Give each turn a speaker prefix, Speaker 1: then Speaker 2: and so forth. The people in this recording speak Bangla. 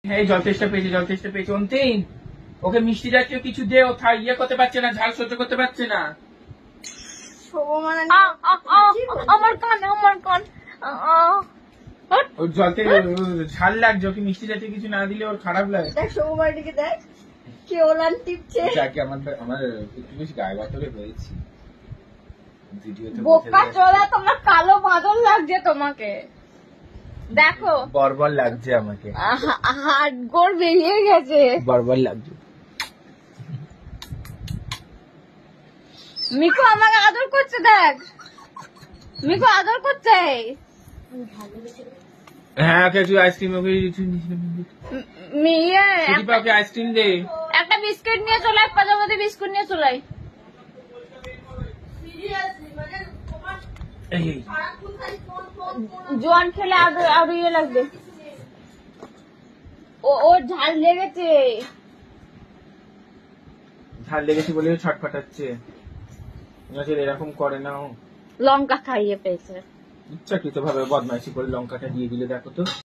Speaker 1: হ্যাঁ জল তেষ্টা পেয়েছে অন্তিম, ওকে মিষ্টি জাতীয় কিছু দে, ও ইয়ে করতে পারছে না, ঝাল সহ্য করতে পারছে না।
Speaker 2: আমার কান
Speaker 1: ওর জলতে ঝাল লাগছে, ওকে মিষ্টি জাতীয় কিছু না দিলে ওর খারাপ লাগে।
Speaker 3: দেখ সৌমাটিকে দেখ কি ওলান টিপছে।
Speaker 1: যাকে আমার একটু বেশি গায়ে বাতরে হয়েছি ভিডিওতে।
Speaker 2: বোকা চোদা, তোমার কালো বাদল লাগছে তোমাকে, দেখো
Speaker 1: বর্বর লাগছে আমাকে,
Speaker 2: হাত গোড় বেরিয়ে গেছে,
Speaker 1: বর্বর লাগছে।
Speaker 2: মিকু আমাকে আদর করছে, দেখ মিকু আদর করছে।
Speaker 1: হ্যাঁ কিছু আইসক্রিম, ওকে ওকে আইসক্রিম দে,
Speaker 2: একটা বিস্কুট নিয়ে চলে, এক পাজামাতে বিস্কুট নিয়ে চলে। জোয়ান খেলে আরো ইয়ে লাগবে, ওর ঝাল লেগেছে,
Speaker 1: ঝাল লেগেছে বলে ছটফটাচ্ছে। এরকম করে না,
Speaker 2: লঙ্কা খাইয়ে পেয়েছে,
Speaker 1: ইচ্ছাকৃত ভাবে বদমাইশি করে লঙ্কাটা দিয়ে দিলে। দেখো তো